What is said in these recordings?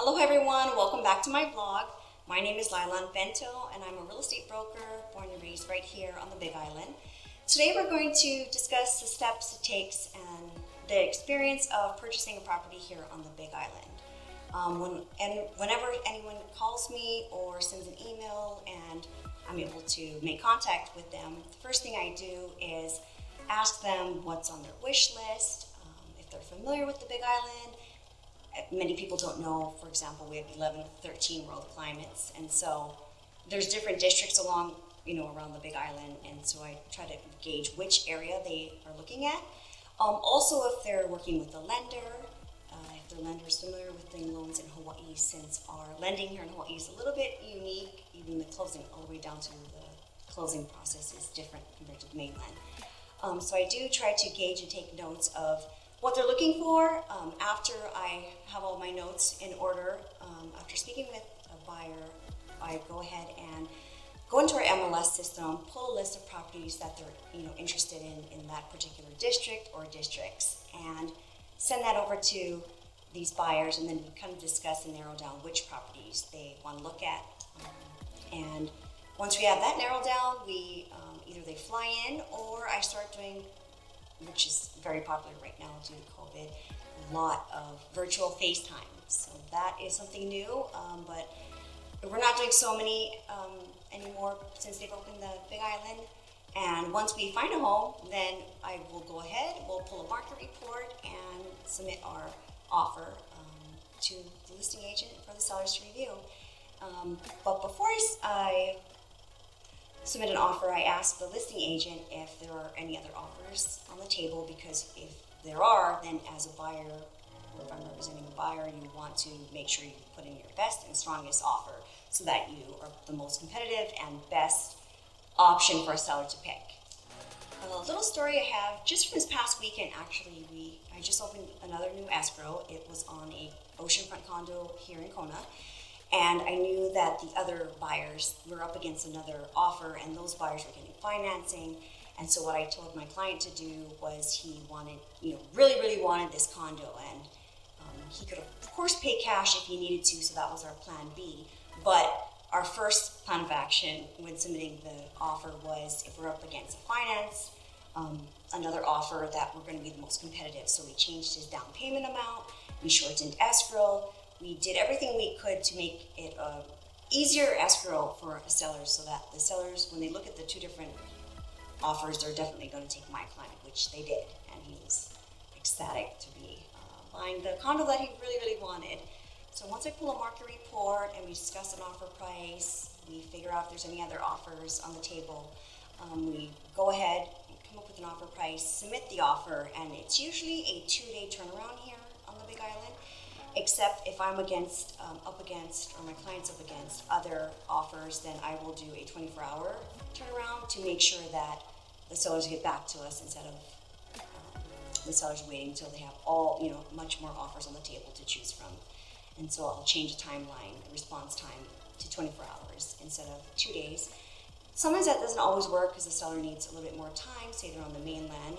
Hello everyone, welcome back to my vlog. My name is Lailan Bento and I'm a real estate broker born and raised right here on the Big Island. Today we're going to discuss the steps it takes and the experience of purchasing a property here on the Big Island. Whenever anyone calls me or sends an email and I'm able to make contact with them, the first thing I do is ask them what's on their wish list, if they're familiar with the Big Island. Many people don't know, for example, we have 11 of 13 world climates, and so there's different districts along, around the Big Island, and so I try to gauge which area they are looking at. Also, if they're working with a lender, if their lender is familiar with doing loans in Hawaii, since our lending here in Hawaii is a little bit unique, even the closing, all the way down to the closing process is different compared to the mainland. So I do try to gauge and take notes of what they're looking for. After I have all my notes in order, after speaking with a buyer, I go ahead and go into our MLS system, pull a list of properties that they're interested in that particular district or districts, and send that over to these buyers, and then we kind of discuss and narrow down which properties they want to look at. And once we have that narrowed down, we either they fly in or I start doing, which is very popular right now due to COVID, a lot of virtual FaceTime. So that is something new, but we're not doing so many anymore since they've opened the Big Island. And once we find a home, then I will go ahead, we'll pull a market report and submit our offer to the listing agent for the sellers to review. But before I submit an offer, I ask the listing agent if there are any other offers on the table, because if there are, then as a buyer, or if I'm representing a buyer, you want to make sure you put in your best and strongest offer so that you are the most competitive and best option for a seller to pick. A little story I have, just from this past weekend, actually, I just opened another new escrow. It was on a oceanfront condo here in Kona. And I knew that the other buyers were up against another offer, and those buyers were getting financing. And so what I told my client to do was he wanted, really wanted this condo, and he could of course pay cash if he needed to, so that was our plan B. But our first plan of action when submitting the offer was if we're up against a finance, another offer that we're going to be the most competitive. So we changed his down payment amount, we shortened escrow. We did everything we could to make it an easier escrow for a seller, so that the sellers, when they look at the two different offers, they're definitely going to take my client, which they did. And he was ecstatic to be buying the condo that he really wanted. So once I pull a market report and we discuss an offer price, we figure out if there's any other offers on the table, we go ahead and come up with an offer price, submit the offer, and it's usually a 2-day turnaround here on the Big Island. Except if I'm up against, or my client's up against other offers, then I will do a 24-hour turnaround to make sure that the sellers get back to us instead of the sellers waiting until they have all, much more offers on the table to choose from. And so I'll change the timeline, the response time, to 24 hours instead of 2 days. Sometimes that doesn't always work because the seller needs a little bit more time, say they're on the mainland.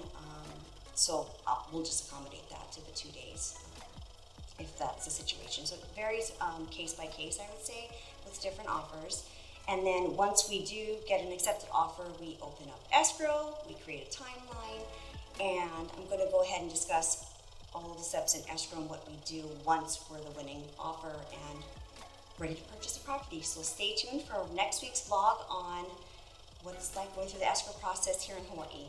So we'll just accommodate that to the 2 days. If that's the situation. So it varies case by case, I would say, with different offers. And then once we do get an accepted offer, we open up escrow, we create a timeline, and I'm going to go ahead and discuss all of the steps in escrow and what we do once we're the winning offer and ready to purchase a property. So stay tuned for next week's vlog on what it's like going through the escrow process here in Hawaii.